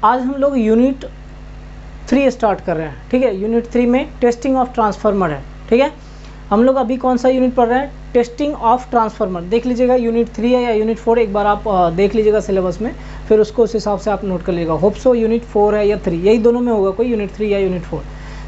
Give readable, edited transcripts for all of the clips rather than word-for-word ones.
आज हम लोग यूनिट 3 स्टार्ट कर रहे हैं, ठीक है। यूनिट 3 में टेस्टिंग ऑफ ट्रांसफार्मर है, ठीक है। हम लोग अभी कौन सा यूनिट पढ़ रहे हैं? Testing of transformer. देख लीजिएगा यूनिट 3 है या यूनिट 4, एक बार आप देख लीजिएगा सिलेबस में, फिर उसको उस हिसाब से आप नोट कर लीजिएगा। होप सो यूनिट 4 है या 3, यही दोनों में होगा, कोई यूनिट 3 या यूनिट 4।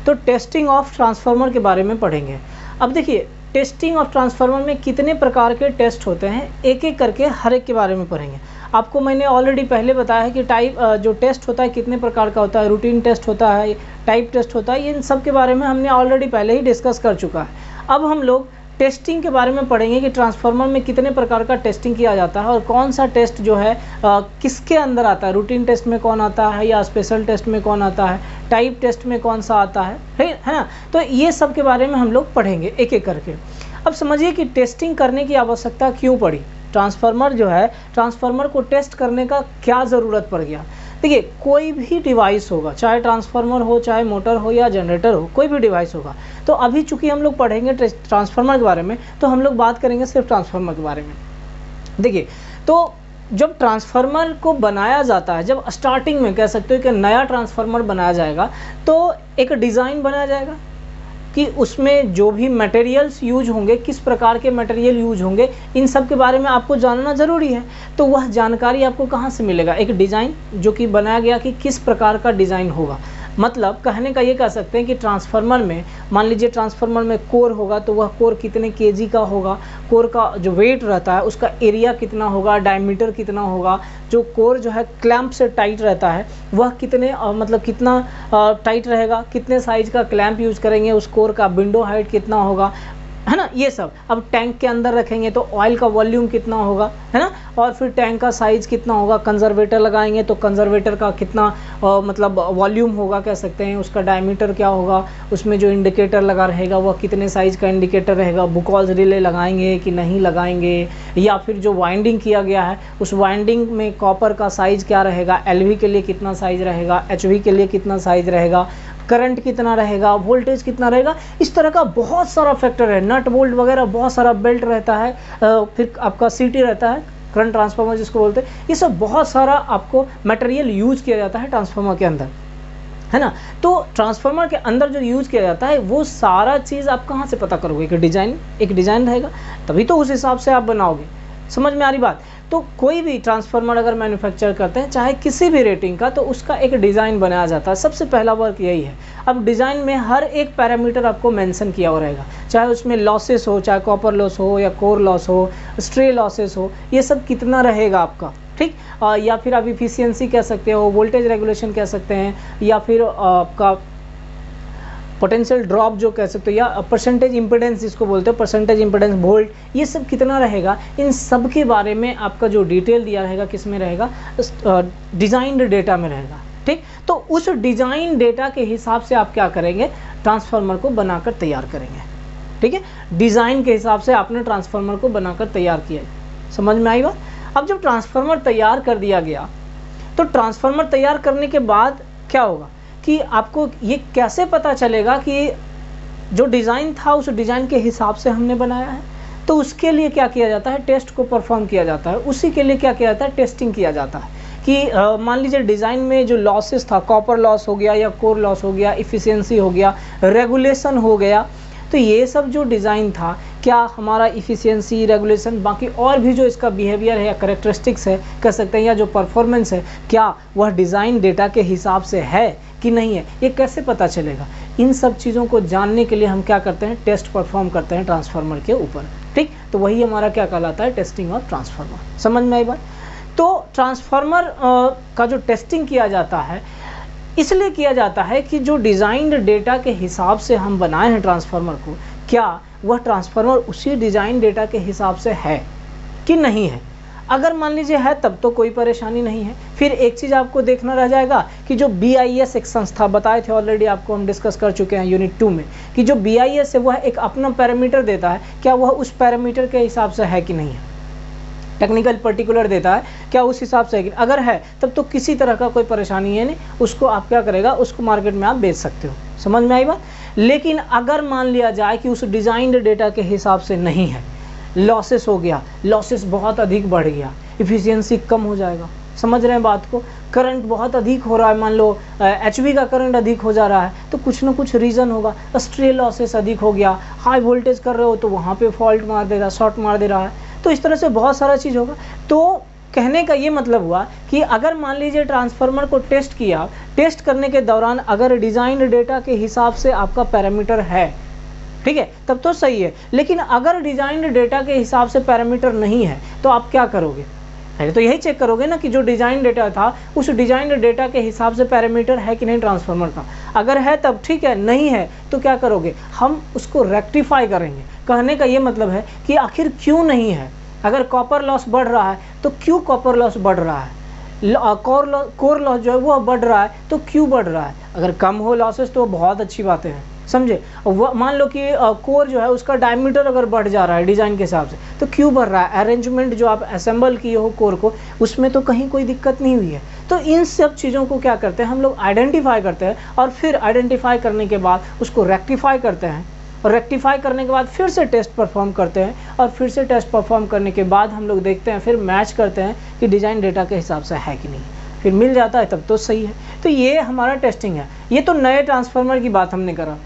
तो टेस्टिंग ऑफ ट्रांसफार्मर के बारे में पढ़ेंगे। अब देखिए टेस्टिंग ऑफ ट्रांसफार्मर में कितने प्रकार के टेस्ट होते हैं, एक एक करके हर एक के बारे में पढ़ेंगे। आपको मैंने ऑलरेडी पहले बताया है कि टाइप जो टेस्ट होता है कितने प्रकार का होता है, रूटीन टेस्ट होता है, टाइप टेस्ट होता है, इन सब के बारे में हमने ऑलरेडी पहले ही डिस्कस कर चुका है। अब हम लोग टेस्टिंग के बारे में पढ़ेंगे कि ट्रांसफार्मर में कितने प्रकार का टेस्टिंग किया जाता है और कौन सा टेस्ट जो है किसके अंदर आता है, रूटीन टेस्ट में कौन आता है या स्पेशल टेस्ट में कौन आता है, टाइप टेस्ट में कौन सा आता है ना। तो ये सब के बारे में हम लोग पढ़ेंगे एक एक करके। अब समझिए कि टेस्टिंग करने की आवश्यकता क्यों पड़ी, ट्रांसफार्मर जो है, ट्रांसफार्मर को टेस्ट करने का क्या ज़रूरत पड़ गया। देखिए कोई भी डिवाइस होगा, चाहे ट्रांसफार्मर हो, चाहे मोटर हो या जनरेटर हो, कोई भी डिवाइस होगा। तो अभी चूंकि हम लोग पढ़ेंगे ट्रांसफार्मर के बारे में, तो हम लोग बात करेंगे सिर्फ ट्रांसफार्मर के बारे में। देखिए तो जब ट्रांसफार्मर को बनाया जाता है, जब स्टार्टिंग में कह सकते हो कि नया ट्रांसफार्मर बनाया जाएगा, तो एक डिज़ाइन बनाया जाएगा कि उसमें जो भी मटेरियल्स यूज होंगे, किस प्रकार के मटेरियल यूज होंगे, इन सब के बारे में आपको जानना ज़रूरी है। तो वह जानकारी आपको कहाँ से मिलेगा? एक डिज़ाइन जो कि बनाया गया कि किस प्रकार का डिज़ाइन होगा। मतलब कहने का ये कह सकते हैं कि ट्रांसफार्मर में, मान लीजिए ट्रांसफार्मर में कोर होगा, तो वह कोर कितने केजी का होगा, कोर का जो वेट रहता है उसका एरिया कितना होगा, डायमीटर कितना होगा, जो कोर जो है क्लैंप से टाइट रहता है वह कितने मतलब कितना टाइट रहेगा, कितने साइज का क्लैंप यूज़ करेंगे, उस कोर का विंडो हाइट कितना होगा, है ना, ये सब। अब टैंक के अंदर रखेंगे तो ऑयल का वॉल्यूम कितना होगा, है ना, और फिर टैंक का साइज़ कितना होगा, कंजर्वेटर लगाएंगे तो कंजर्वेटर का कितना मतलब वॉल्यूम होगा कह सकते हैं, उसका डायमीटर क्या होगा, उसमें जो इंडिकेटर लगा रहेगा वह कितने साइज़ का इंडिकेटर रहेगा, बुकॉज रिले लगाएंगे कि नहीं लगाएंगे, या फिर जो वाइंडिंग किया गया है उस वाइंडिंग में कॉपर का साइज़ क्या रहेगा, LV के लिए कितना साइज़ रहेगा, HV के लिए कितना साइज़ रहेगा, करंट कितना रहेगा, वोल्टेज कितना रहेगा, इस तरह का बहुत सारा फैक्टर है। नट बोल्ट वगैरह बहुत सारा बेल्ट रहता है, फिर आपका CT रहता है, करंट ट्रांसफार्मर जिसको बोलते हैं, ये सब बहुत सारा आपको मटेरियल यूज किया जाता है ट्रांसफार्मर के अंदर, है ना। तो ट्रांसफार्मर के अंदर जो यूज़ किया जाता है वो सारा चीज़ आप कहाँ से पता करोगे? कि एक डिज़ाइन रहेगा, तभी तो उस हिसाब से आप बनाओगे। समझ में आ रही बात? तो कोई भी ट्रांसफार्मर अगर मैन्युफैक्चर करते हैं, चाहे किसी भी रेटिंग का, तो उसका एक डिज़ाइन बनाया जाता है। सबसे पहला वर्क यही है। अब डिज़ाइन में हर एक पैरामीटर आपको मेंशन किया हुआ रहेगा, चाहे उसमें लॉसेस हो, चाहे कॉपर लॉस हो या कोर लॉस हो, स्ट्रे लॉसेस हो, ये सब कितना रहेगा आपका, ठीक। या फिर आप इफिशियंसी कह सकते हो, वोल्टेज रेगुलेशन कह सकते हैं, या फिर आपका पोटेंशियल ड्रॉप जो कह सकते हो, या परसेंटेज इंपेडेंस जिसको बोलते हो, परसेंटेज इंपेडेंस वोल्ट, ये सब कितना रहेगा, इन सब के बारे में आपका जो डिटेल दिया रहेगा किस में रहेगा? डिज़ाइंड डेटा में रहेगा, ठीक। तो उस डिज़ाइन डेटा के हिसाब से आप क्या करेंगे? ट्रांसफार्मर को बनाकर तैयार करेंगे, ठीक है। डिज़ाइन के हिसाब से आपने ट्रांसफार्मर को बनाकर तैयार किया। समझ में आई बात? अब जब ट्रांसफार्मर तैयार कर दिया गया, तो ट्रांसफार्मर तैयार करने के बाद क्या होगा कि आपको ये कैसे पता चलेगा कि जो डिज़ाइन था उस डिज़ाइन के हिसाब से हमने बनाया है? तो उसके लिए क्या किया जाता है? टेस्ट को परफॉर्म किया जाता है। उसी के लिए क्या किया जाता है? टेस्टिंग किया जाता है। कि मान लीजिए डिज़ाइन में जो लॉसेस था, कॉपर लॉस हो गया या कोर लॉस हो गया, इफ़िशियंसी हो गया, रेगुलेशन हो गया, तो ये सब जो डिज़ाइन था, क्या हमारा इफ़िशियंसी, रेगुलेशन, बाकी और भी जो इसका बिहेवियर है या करेक्टरिस्टिक्स है कह सकते हैं, या जो परफॉर्मेंस है, क्या वह डिज़ाइन डेटा के हिसाब से है कि नहीं है? ये कैसे पता चलेगा? इन सब चीज़ों को जानने के लिए हम क्या करते हैं? टेस्ट परफॉर्म करते हैं ट्रांसफार्मर के ऊपर, ठीक। तो वही हमारा क्या कहलाता है? Testing of transformer. समझ में आई बात? तो ट्रांसफार्मर का जो टेस्टिंग किया जाता है, इसलिए किया जाता है कि जो डिज़ाइंड डेटा के हिसाब से हम बनाए हैं ट्रांसफार्मर को, क्या वह ट्रांसफार्मर उसी डिज़ाइन डेटा के हिसाब से है कि नहीं है। अगर मान लीजिए है, तब तो कोई परेशानी नहीं है। फिर एक चीज़ आपको देखना रह जाएगा कि जो BIS एक संस्था, बताए थे ऑलरेडी आपको, हम डिस्कस कर चुके हैं यूनिट 2 में, कि जो BIS है वह एक अपना पैरामीटर देता है, क्या वह उस पैरामीटर के हिसाब से है कि नहीं है। टेक्निकल पर्टिकुलर देता है, क्या उस हिसाब से है कि अगर है तब तो किसी तरह का कोई परेशानी है नहीं, उसको आप क्या करेगा, उसको मार्केट में आप बेच सकते हो। समझ में आई बात? लेकिन अगर मान लिया जाए कि उस डिज़ाइंड डेटा के हिसाब से नहीं है, लॉसेस हो गया, लॉसेस बहुत अधिक बढ़ गया, इफ़िशियंसी कम हो जाएगा, समझ रहे हैं बात को। करंट बहुत अधिक हो रहा है, मान लो एचवी का करंट अधिक हो जा रहा है, तो कुछ ना कुछ रीज़न होगा। स्ट्रे लॉसेस अधिक हो गया, हाई वोल्टेज कर रहे हो तो वहाँ पे फॉल्ट मार दे रहा है, शॉर्ट मार दे रहा है, तो इस तरह से बहुत सारा चीज़ होगा। तो कहने का ये मतलब हुआ कि अगर मान लीजिए ट्रांसफार्मर को टेस्ट किया, टेस्ट करने के दौरान अगर डिज़ाइन डेटा के हिसाब से आपका पैरामीटर है, ठीक है, तब तो सही है। लेकिन अगर डिज़ाइन डेटा के हिसाब से पैरामीटर नहीं है तो आप क्या करोगे? पहले तो यही चेक करोगे ना कि जो डिज़ाइन डेटा था उस डिज़ाइन डेटा के हिसाब से पैरामीटर है कि नहीं ट्रांसफार्मर का। अगर है तब ठीक है, नहीं है तो क्या करोगे? हम उसको रेक्टिफाई करेंगे। कहने का ये मतलब है कि आखिर क्यों नहीं है। अगर कॉपर लॉस बढ़ रहा है तो क्यों कॉपर लॉस बढ़ रहा है, कोर लॉस जो है वो बढ़ रहा है तो क्यों बढ़ रहा है। अगर कम हो लॉसेस तो बहुत अच्छी बातें हैं, समझे। मान लो कि कोर जो है उसका डायमीटर अगर बढ़ जा रहा है डिज़ाइन के हिसाब से तो क्यों बढ़ रहा है। अरेंजमेंट जो आप असेंबल किए हो कोर को, उसमें तो कहीं कोई दिक्कत नहीं हुई है। तो इन सब चीज़ों को क्या करते हैं हम लोग, आइडेंटिफाई करते हैं, और फिर आइडेंटिफाई करने के बाद उसको रेक्टिफाई करते हैं, और रेक्टिफाई करने के बाद फिर से टेस्ट परफॉर्म करते हैं, और फिर से टेस्ट परफॉर्म करने के बाद हम लोग देखते हैं, फिर मैच करते हैं कि डिज़ाइन डेटा के हिसाब से है कि नहीं, फिर मिल जाता है तब तो सही है। तो ये हमारा टेस्टिंग है। ये तो नए ट्रांसफार्मर की बात हमने करा।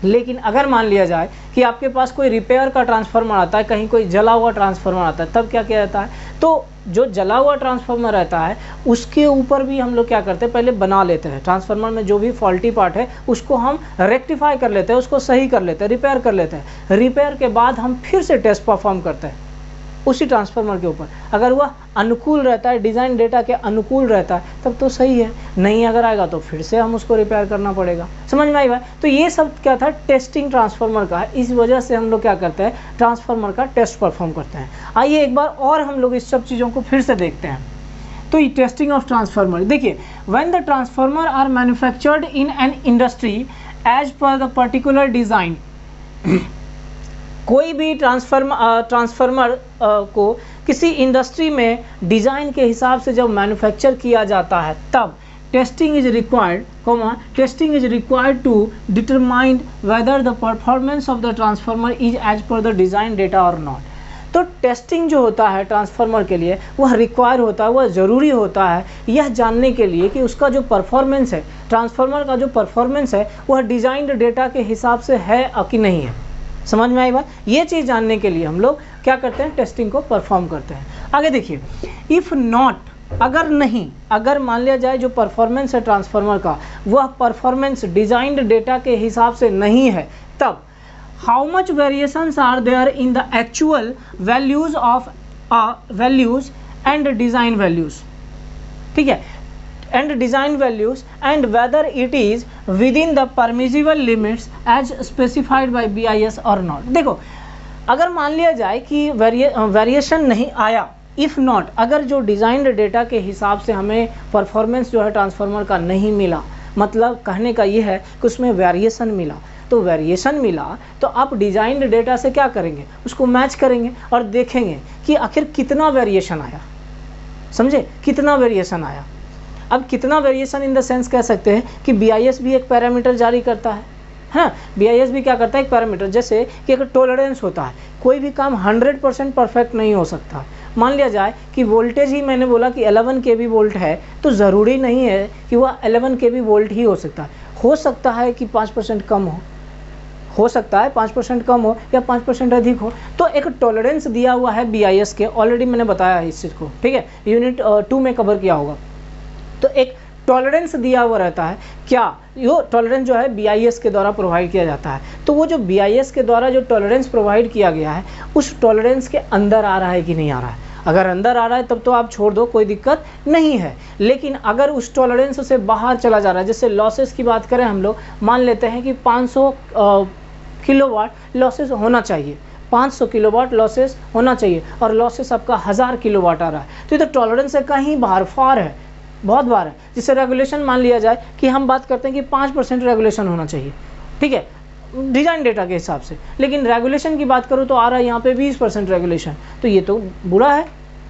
लेकिन अगर मान लिया जाए कि आपके पास कोई रिपेयर का ट्रांसफार्मर आता है, कहीं कोई जला हुआ ट्रांसफार्मर आता है, तब क्या किया जाता है? तो जो जला हुआ ट्रांसफार्मर रहता है उसके ऊपर भी हम लोग क्या करते हैं, पहले बना लेते हैं। ट्रांसफार्मर में जो भी फॉल्टी पार्ट है उसको हम रेक्टिफाई कर लेते हैं, उसको सही कर लेते हैं, रिपेयर कर लेते हैं। रिपेयर के बाद हम फिर से टेस्ट परफॉर्म करते हैं उसी ट्रांसफार्मर के ऊपर। अगर वह अनुकूल रहता है, डिज़ाइन डेटा के अनुकूल रहता है, तब तो सही है। नहीं अगर आएगा तो फिर से हम उसको रिपेयर करना पड़ेगा। समझ में आई बात? तो ये सब क्या था, टेस्टिंग ट्रांसफार्मर का है। इस वजह से हम लोग क्या करते हैं, ट्रांसफार्मर का टेस्ट परफॉर्म करते हैं। आइए एक बार और हम लोग इस सब चीज़ों को फिर से देखते हैं। तो ये टेस्टिंग ऑफ ट्रांसफार्मर देखिए, when the transformer are manufactured in an industry as per the particular design, कोई भी ट्रांसफार्मर को किसी इंडस्ट्री में डिज़ाइन के हिसाब से जब मैन्युफैक्चर किया जाता है तब testing is required to determine whether the performance of the transformer is as per the design data और नॉट। तो टेस्टिंग जो होता है ट्रांसफार्मर के लिए वह रिक्वायर होता है, वह ज़रूरी होता है यह जानने के लिए कि उसका जो परफॉर्मेंस है, ट्रांसफार्मर का जो परफॉर्मेंस है वह डिज़ाइन डेटा के हिसाब से है कि नहीं है। समझ में आई बात? ये चीज़ जानने के लिए हम लोग क्या करते हैं, टेस्टिंग को परफॉर्म करते हैं। आगे देखिए, इफ़ नॉट, अगर नहीं, अगर मान लिया जाए जो परफॉर्मेंस है ट्रांसफार्मर का वह परफॉर्मेंस डिज़ाइंड डेटा के हिसाब से नहीं है, तब how much variations are there in the actual values of values and design values, ठीक है, and design values, and whether it is within the permissible limits as specified by BIS or not। देखो, अगर मान लिया जाए कि variation नहीं आया, इफ़ नॉट, अगर जो डिज़ाइंड डेटा के हिसाब से हमें परफॉर्मेंस जो है ट्रांसफार्मर का नहीं मिला, मतलब कहने का ये है कि उसमें वेरिएशन मिला, तो वेरिएशन मिला तो आप डिज़ाइंड डेटा से क्या करेंगे, उसको मैच करेंगे और देखेंगे कि आखिर कितना वेरिएशन आया। समझे, कितना वेरिएशन आया। अब कितना वेरिएशन इन द सेंस कह सकते हैं कि BIS भी एक पैरामीटर जारी करता है। हाँ, BIS भी क्या करता है, एक पैरामीटर, जैसे कि एक टॉलरेंस होता है। कोई भी काम 100% परफेक्ट नहीं हो सकता। मान लिया जाए कि वोल्टेज ही मैंने बोला कि 11 kV वोल्ट है, तो ज़रूरी नहीं है कि वह 11 kV वोल्ट ही हो सकता है कि 5% कम हो सकता है 5% कम हो या 5% अधिक हो। तो एक टॉलरेंस दिया हुआ है BIS के, ऑलरेडी मैंने बताया है इस चीज़ को, ठीक है, यूनिट 2 में कवर किया होगा। तो एक टॉलरेंस दिया हुआ रहता है। क्या यो टॉलरेंस जो है BIS के द्वारा प्रोवाइड किया जाता है, तो वो जो BIS के द्वारा जो टॉलरेंस प्रोवाइड किया गया है उस टॉलरेंस के अंदर आ रहा है कि नहीं आ रहा है। अगर अंदर आ रहा है तब तो आप छोड़ दो, कोई दिक्कत नहीं है। लेकिन अगर उस टॉलरेंस से बाहर चला जा रहा है, जैसे लॉसेस की बात करें हम लोग, मान लेते हैं कि 500 किलोवाट लॉसेस होना चाहिए, 500 किलोवाट लॉसेस होना चाहिए, और लॉसेस आपका 1000 किलोवाट आ रहा है, तो इधर टॉलरेंस से कहीं बाहर, फार है, बहुत बार है। जिससे रेगुलेशन मान लिया जाए कि हम बात करते हैं कि 5% रेगुलेशन होना चाहिए, ठीक है, डिज़ाइन डेटा के हिसाब से, लेकिन रेगुलेशन की बात करूँ तो आ रहा है यहाँ पे 20% रेगुलेशन, तो ये तो बुरा है,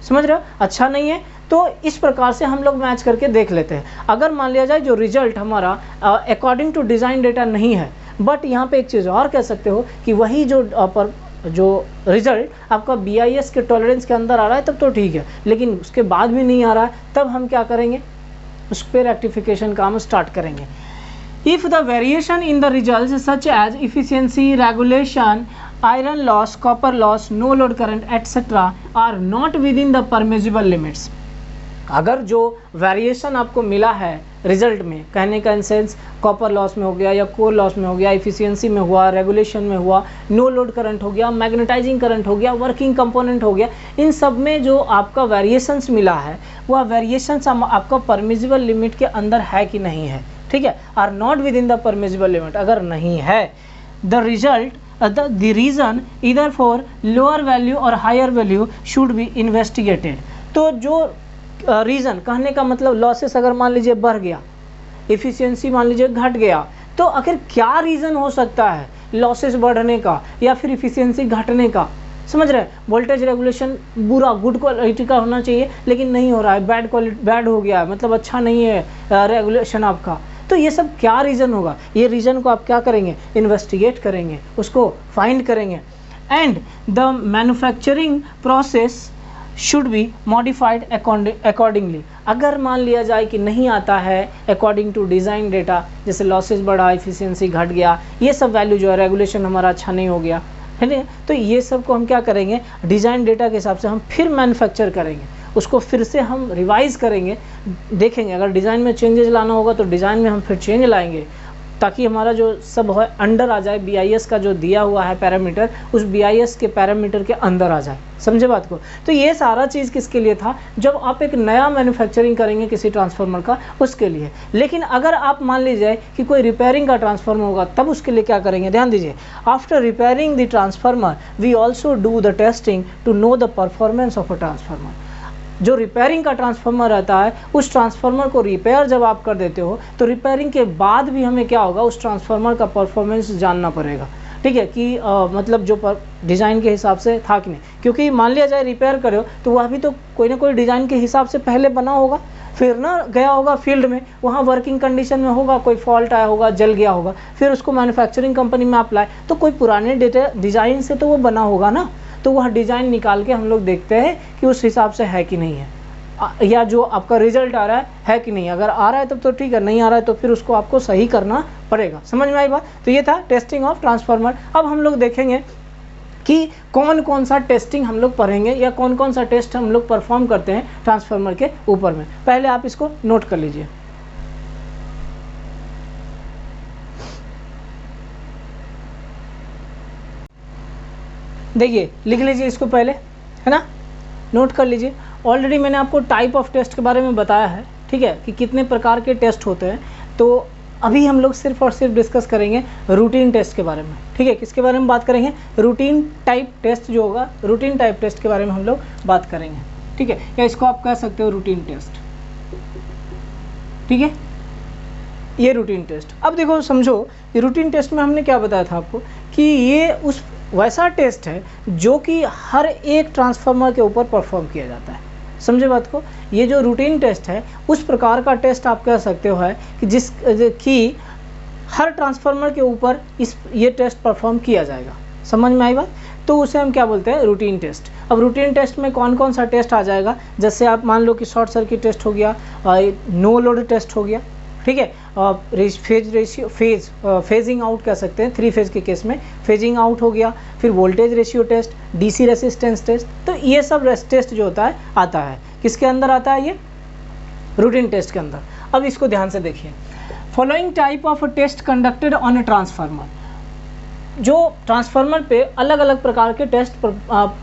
समझ रहे हो, अच्छा नहीं है। तो इस प्रकार से हम लोग मैच करके देख लेते हैं। अगर मान लिया जाए जो रिजल्ट हमारा अकॉर्डिंग टू डिज़ाइन डेटा नहीं है, बट यहाँ पे एक चीज़ और कह सकते हो कि वही जो जो रिजल्ट आपका BIS के टॉलरेंस के अंदर आ रहा है तब तो ठीक है, लेकिन उसके बाद भी नहीं आ रहा है, तब हम क्या करेंगे, उस पर रेक्टिफिकेशन का हम स्टार्ट करेंगे। If the variation in the result such as efficiency, regulation, iron loss, copper loss, no load current etcetera are not within the permissible limits. अगर जो वेरिएशन आपको मिला है रिजल्ट में, कहने का सेंस कॉपर लॉस में हो गया या कोर लॉस में हो गया, इफिशियंसी में हुआ, रेगुलेशन में हुआ, नो लोड करंट हो गया, मैग्नेटाइजिंग करंट हो गया, वर्किंग कंपोनेंट हो गया, इन सब में जो आपका वेरिएशंस मिला है वह वेरिएशंस आपका परमिजिबल लिमिट के अंदर है कि नहीं है, ठीक है, are not within the permissible limit. अगर नहीं है, the result the reason either for lower value और higher value should be investigated। तो जो रीज़न कहने का मतलब लॉसेस अगर मान लीजिए बढ़ गया, इफ़िशियंसी मान लीजिए घट गया, तो आखिर क्या रीज़न हो सकता है लॉसेस बढ़ने का या फिर इफ़िशियंसी घटने का, समझ रहे हैं। वोल्टेज रेगुलेशन बुरा, गुड क्वालिटी का होना चाहिए लेकिन नहीं हो रहा है, बैड हो गया है, मतलब अच्छा नहीं है रेगुलेशन आपका, तो ये सब क्या रीज़न होगा, ये रीज़न को आप क्या करेंगे, इन्वेस्टिगेट करेंगे, उसको फाइंड करेंगे। And the manufacturing process should be modified accordingly. अगर मान लिया जाए कि नहीं आता है अकॉर्डिंग टू डिज़ाइन डेटा, जैसे लॉसेस बढ़ा, इफिशियंसी घट गया, ये सब वैल्यू जो है, रेगुलेशन हमारा अच्छा नहीं हो गया, है ना, तो ये सब को हम क्या करेंगे, डिज़ाइन डेटा के हिसाब से हम फिर मैन्युफैक्चर करेंगे, उसको फिर से हम रिवाइज़ करेंगे, देखेंगे अगर डिज़ाइन में चेंजेस लाना होगा तो डिज़ाइन में हम फिर चेंज लाएंगे, ताकि हमारा जो सब है अंडर आ जाए, BIS का जो दिया हुआ है पैरामीटर, उस BIS के पैरामीटर के अंदर आ जाए, समझे बात को। तो ये सारा चीज़ किसके लिए था, जब आप एक नया मैन्युफैक्चरिंग करेंगे किसी ट्रांसफार्मर का, उसके लिए। लेकिन अगर आप मान लीजिए कि कोई रिपेयरिंग का ट्रांसफार्मर होगा, तब उसके लिए क्या करेंगे, ध्यान दीजिए, after repairing the transformer we also do the testing to know the performance of a transformer. जो रिपेयरिंग का ट्रांसफार्मर रहता है, उस ट्रांसफार्मर को रिपेयर जब आप कर देते हो तो रिपेयरिंग के बाद भी हमें क्या होगा, उस ट्रांसफार्मर का परफॉर्मेंस जानना पड़ेगा, ठीक है, कि मतलब जो डिज़ाइन के हिसाब से था कि नहीं, क्योंकि मान लिया जाए रिपेयर करे हो तो वह भी तो कोई ना कोई डिज़ाइन के हिसाब से पहले बना होगा, फिर ना गया होगा फील्ड में, वहाँ वर्किंग कंडीशन में होगा, कोई फॉल्ट आया होगा, जल गया होगा, फिर उसको मैन्युफैक्चरिंग कंपनी में अप्लाई, तो कोई पुराने डिज़ाइन से तो वो बना होगा ना, तो वह डिज़ाइन निकाल के हम लोग देखते हैं कि उस हिसाब से है कि नहीं है, या जो आपका रिजल्ट आ रहा है कि नहीं। अगर आ रहा है तब तो ठीक है, नहीं आ रहा है तो फिर उसको आपको सही करना पड़ेगा। समझ में आई बात। तो ये था टेस्टिंग ऑफ ट्रांसफार्मर। अब हम लोग देखेंगे कि कौन कौन सा टेस्टिंग हम लोग पढ़ेंगे या कौन कौन सा टेस्ट हम लोग परफॉर्म करते हैं ट्रांसफार्मर के ऊपर में। पहले आप इसको नोट कर लीजिए। देखिए लिख लीजिए इसको पहले, है ना, नोट कर लीजिए। ऑलरेडी मैंने आपको टाइप ऑफ टेस्ट के बारे में बताया है, ठीक है, कि कितने प्रकार के टेस्ट होते हैं। तो अभी हम लोग सिर्फ और सिर्फ डिस्कस करेंगे रूटीन टेस्ट के बारे में, ठीक है। किसके बारे में बात करेंगे? रूटीन टाइप टेस्ट जो होगा, रूटीन टाइप टेस्ट के बारे में हम लोग बात करेंगे, ठीक है, या इसको आप कह सकते हो रूटीन टेस्ट, ठीक है, ये रूटीन टेस्ट। अब देखो समझो, ये रूटीन टेस्ट में हमने क्या बताया था आपको कि ये उस वैसा टेस्ट है जो कि हर एक ट्रांसफार्मर के ऊपर परफॉर्म किया जाता है। समझे बात को। ये जो रूटीन टेस्ट है उस प्रकार का टेस्ट आप कह सकते हो है कि हर ट्रांसफार्मर के ऊपर ये टेस्ट परफॉर्म किया जाएगा। समझ में आई बात। तो उसे हम क्या बोलते हैं? Routine test. अब रूटीन टेस्ट में कौन कौन सा टेस्ट आ जाएगा? जैसे आप मान लो कि शॉर्ट सर्किट टेस्ट हो गया, नो लोड टेस्ट हो गया, ठीक है, फेजिंग आउट कह सकते हैं, 3 फेज के केस में फेजिंग आउट हो गया, फिर voltage ratio test, DC resistance test. तो ये सब टेस्ट जो होता है आता है किसके अंदर आता है? ये रूटीन टेस्ट के अंदर। अब इसको ध्यान से देखिए। Following type of test conducted on a transformer. जो ट्रांसफार्मर पे अलग अलग प्रकार के टेस्ट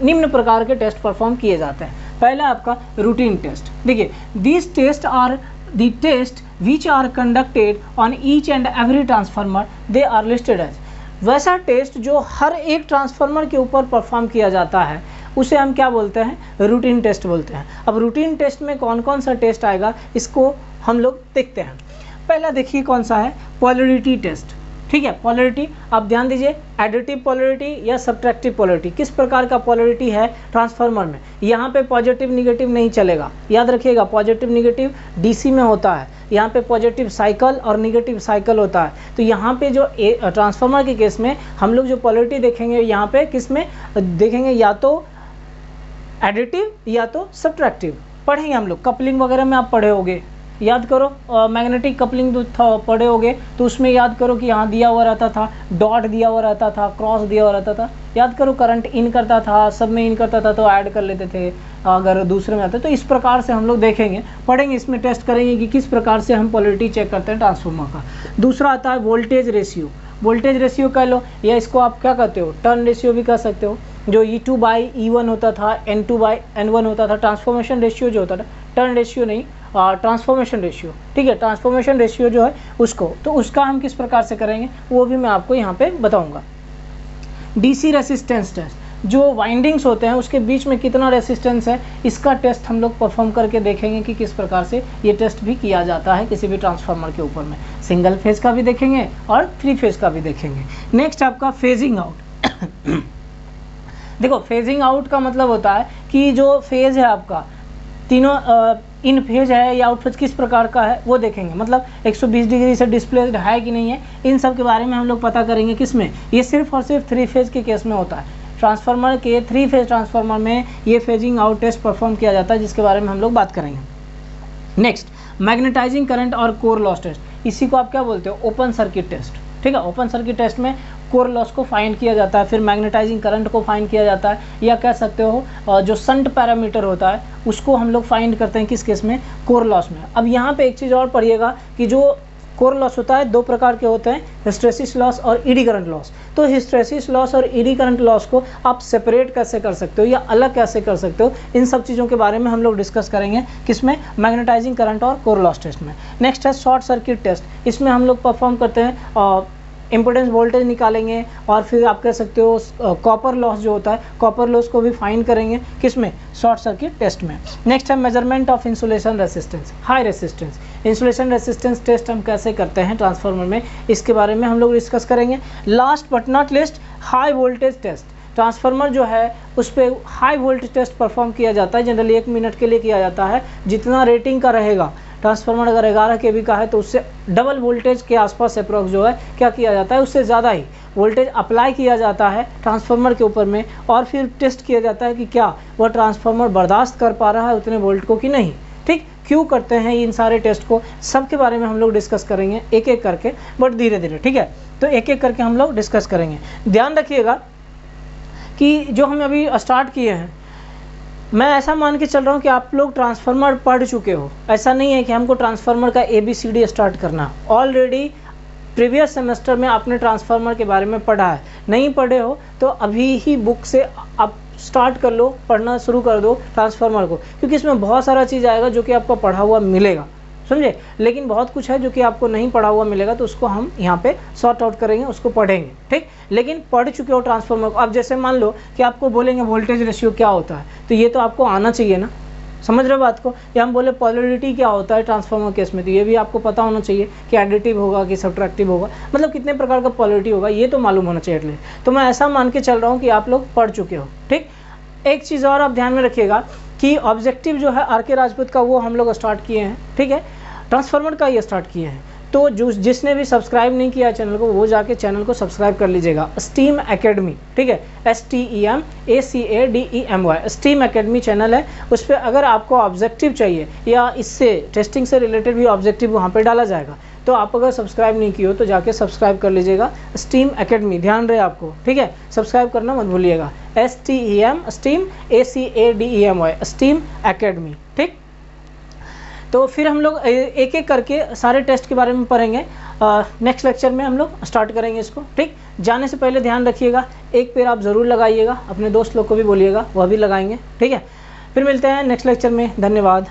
निम्न प्रकार के टेस्ट परफॉर्म किए जाते हैं। पहला आपका रूटीन टेस्ट। देखिए, this test are the test which are conducted on each and every transformer, they are listed as। वैसा टेस्ट जो हर एक ट्रांसफार्मर के ऊपर परफॉर्म किया जाता है उसे हम क्या बोलते हैं? रूटीन टेस्ट बोलते हैं। अब रूटीन टेस्ट में कौन कौन सा टेस्ट आएगा इसको हम लोग देखते हैं। पहला देखिए कौन सा है? पोलैरिटी टेस्ट, ठीक है। पोलैरिटी आप ध्यान दीजिए, एडिटिव पोलैरिटी या सब्ट्रैक्टिव पोलैरिटी, किस प्रकार का पोलैरिटी है ट्रांसफार्मर में। यहाँ पे पॉजिटिव निगेटिव नहीं चलेगा, याद रखिएगा। पॉजिटिव निगेटिव डीसी में होता है, यहाँ पे पॉजिटिव साइकिल और निगेटिव साइकिल होता है। तो यहाँ पे जो ट्रांसफार्मर के केस में हम लोग जो पोलैरिटी देखेंगे यहाँ पे किस में देखेंगे, या तो एडिटिव या तो सब्ट्रैक्टिव। पढ़ेंगे हम लोग, कपलिंग वगैरह में आप पढ़े होगे, याद करो। मैग्नेटिक कपलिंग तो पढ़े होगे, तो उसमें याद करो कि यहाँ दिया हुआ रहता था, डॉट दिया हुआ रहता था, क्रॉस दिया हुआ रहता था। याद करो, करंट इन करता था, सब में इन करता था तो ऐड कर लेते थे अगर दूसरे में आता। तो इस प्रकार से हम लोग देखेंगे, पढ़ेंगे, इसमें टेस्ट करेंगे कि किस प्रकार से हम पोलैरिटी चेक करते हैं ट्रांसफार्मर का। दूसरा आता है वोल्टेज रेशियो। वोल्टेज रेशियो कह लो, या इसको आप क्या कहते हो, टर्न रेशियो भी कह सकते हो। जो E2/E1 होता था, N2/N1 होता था। ट्रांसफॉर्मेशन रेशियो जो होता था, टर्न रेशियो नहीं, ट्रांसफॉर्मेशन रेशियो, ठीक है। ट्रांसफॉर्मेशन रेशियो जो है उसको, तो उसका हम किस प्रकार से करेंगे वो भी मैं आपको यहाँ पे बताऊँगा। डीसी रेसिस्टेंस टेस्ट, जो वाइंडिंग्स होते हैं उसके बीच में कितना रेसिस्टेंस है, इसका टेस्ट हम लोग परफॉर्म करके देखेंगे कि किस प्रकार से ये टेस्ट भी किया जाता है किसी भी ट्रांसफार्मर के ऊपर में। सिंगल फेज का भी देखेंगे और 3 फेज का भी देखेंगे। नेक्स्ट आपका फेजिंग आउट। देखो, फेजिंग आउट का मतलब होता है कि जो फेज है आपका, तीनों इन फेज है या आउट फेज किस प्रकार का है वो देखेंगे। मतलब 120 डिग्री से डिस्प्लेस्ड है कि नहीं है, इन सब के बारे में हम लोग पता करेंगे। किस में, ये सिर्फ और सिर्फ 3 फेज के केस में होता है। ट्रांसफार्मर के 3 फेज ट्रांसफार्मर में ये फेजिंग आउट टेस्ट परफॉर्म किया जाता है, जिसके बारे में हम लोग बात करेंगे। नेक्स्ट, मैग्नेटाइजिंग करंट और कोर लॉस टेस्ट। इसी को आप क्या बोलते हो, ओपन सर्किट टेस्ट, ठीक है। ओपन सर्किट टेस्ट में कोर लॉस को फाइंड किया जाता है, फिर मैग्नेटाइजिंग करंट को फाइंड किया जाता है, या कह सकते हो जो शंट पैरामीटर होता है उसको हम लोग फाइंड करते हैं किस केस में, कोर लॉस में। अब यहाँ पे एक चीज़ और पढ़िएगा कि जो कोर लॉस होता है 2 प्रकार के होते हैं, हिस्टैरिसीस लॉस और ईडी करंट लॉस। तो हिस्टैरिसीस लॉस और ईडी करंट लॉस को आप सेपरेट कैसे कर सकते हो या अलग कैसे कर सकते हो, इन सब चीज़ों के बारे में हम लोग डिस्कस करेंगे किसमें, मैग्नेटाइजिंग करंट और कोर लॉस टेस्ट में। नेक्स्ट है शॉर्ट सर्किट टेस्ट। इसमें हम लोग परफॉर्म करते हैं, इम्पोर्टेंस वोल्टेज निकालेंगे और फिर आप कह सकते हो कॉपर लॉस जो होता है, कॉपर लॉस को भी फाइंड करेंगे किसमें, शॉर्ट सर्किट टेस्ट में। नेक्स्ट है measurement of insulation resistance, high resistance. Insulation resistance test हम कैसे करते हैं ट्रांसफार्मर में, इसके बारे में हम लोग डिस्कस करेंगे। Last but not least, high voltage test. Transformer जो है उस पर हाई वोल्टेज टेस्ट परफॉर्म किया जाता है, जनरली 1 मिनट के लिए किया जाता है। जितना रेटिंग का रहेगा, ट्रांसफार्मर अगर 11 kV का है तो उससे डबल वोल्टेज के आसपास अप्रॉक्स जो है क्या किया जाता है, उससे ज़्यादा ही वोल्टेज अप्लाई किया जाता है ट्रांसफार्मर के ऊपर में, और फिर टेस्ट किया जाता है कि क्या वह ट्रांसफार्मर बर्दाश्त कर पा रहा है उतने वोल्ट को कि नहीं। ठीक, क्यों करते हैं इन सारे टेस्ट को, सब के बारे में हम लोग डिस्कस करेंगे एक एक करके, बट धीरे धीरे, ठीक है। तो एक एक करके हम लोग डिस्कस करेंगे। ध्यान रखिएगा कि जो हम अभी स्टार्ट किए हैं, मैं ऐसा मान के चल रहा हूँ कि आप लोग ट्रांसफार्मर पढ़ चुके हो। ऐसा नहीं है कि हमको ट्रांसफार्मर का ABCD स्टार्ट करना। ऑलरेडी प्रीवियस सेमेस्टर में आपने ट्रांसफार्मर के बारे में पढ़ा है। नहीं पढ़े हो तो अभी ही बुक से आप स्टार्ट कर लो, पढ़ना शुरू कर दो ट्रांसफार्मर को, क्योंकि इसमें बहुत सारा चीज़ आएगा जो कि आपको पढ़ा हुआ मिलेगा, समझे। लेकिन बहुत कुछ है जो कि आपको नहीं पढ़ा हुआ मिलेगा, तो उसको हम यहाँ पे सॉर्ट आउट करेंगे, उसको पढ़ेंगे, ठीक। लेकिन पढ़ चुके हो ट्रांसफार्मर को। अब जैसे मान लो कि आपको बोलेंगे वोल्टेज रेशियो क्या होता है, तो ये तो आपको आना चाहिए ना, समझ रहे हो बात को। या हम बोले पोलैरिटी क्या होता है ट्रांसफार्मर केस में, तो ये भी आपको पता होना चाहिए कि एडिटिव होगा कि सब्ट्रैक्टिव होगा, मतलब कितने प्रकार का पोलैरिटी होगा ये तो मालूम होना चाहिए एटलीस्ट। तो मैं ऐसा मान के चल रहा हूँ कि आप लोग पढ़ चुके हो, ठीक। एक चीज़ और आप ध्यान में रखिएगा कि ऑब्जेक्टिव जो है RK राजपूत का वो हम लोग स्टार्ट किए हैं, ठीक है। ट्रांसफार्मर का ये स्टार्ट किए हैं, तो जिसने भी सब्सक्राइब नहीं किया चैनल को, वो जाके चैनल को सब्सक्राइब कर लीजिएगा। स्टीम एकेडमी, ठीक है, STEMACADEMY स्टीम एकेडमी चैनल है। उस पर अगर आपको ऑब्जेक्टिव चाहिए या इससे टेस्टिंग से रिलेटेड भी ऑब्जेक्टिव वहाँ पे डाला जाएगा, तो आप अगर सब्सक्राइब नहीं किए हो तो जाके सब्सक्राइब कर लीजिएगा। स्टीम एकेडमी, ध्यान रहे आपको, ठीक है, सब्सक्राइब करना मत भूलिएगा। STEM ACADEMY स्टीम एकेडमी, ठीक। तो फिर हम लोग एक एक करके सारे टेस्ट के बारे में पढ़ेंगे। नेक्स्ट लेक्चर में हम लोग स्टार्ट करेंगे इसको, ठीक। जाने से पहले ध्यान रखिएगा, एक पेड़ आप ज़रूर लगाइएगा, अपने दोस्त लोग को भी बोलिएगा, वह भी लगाएंगे, ठीक है। फिर मिलते हैं नेक्स्ट लेक्चर में, धन्यवाद।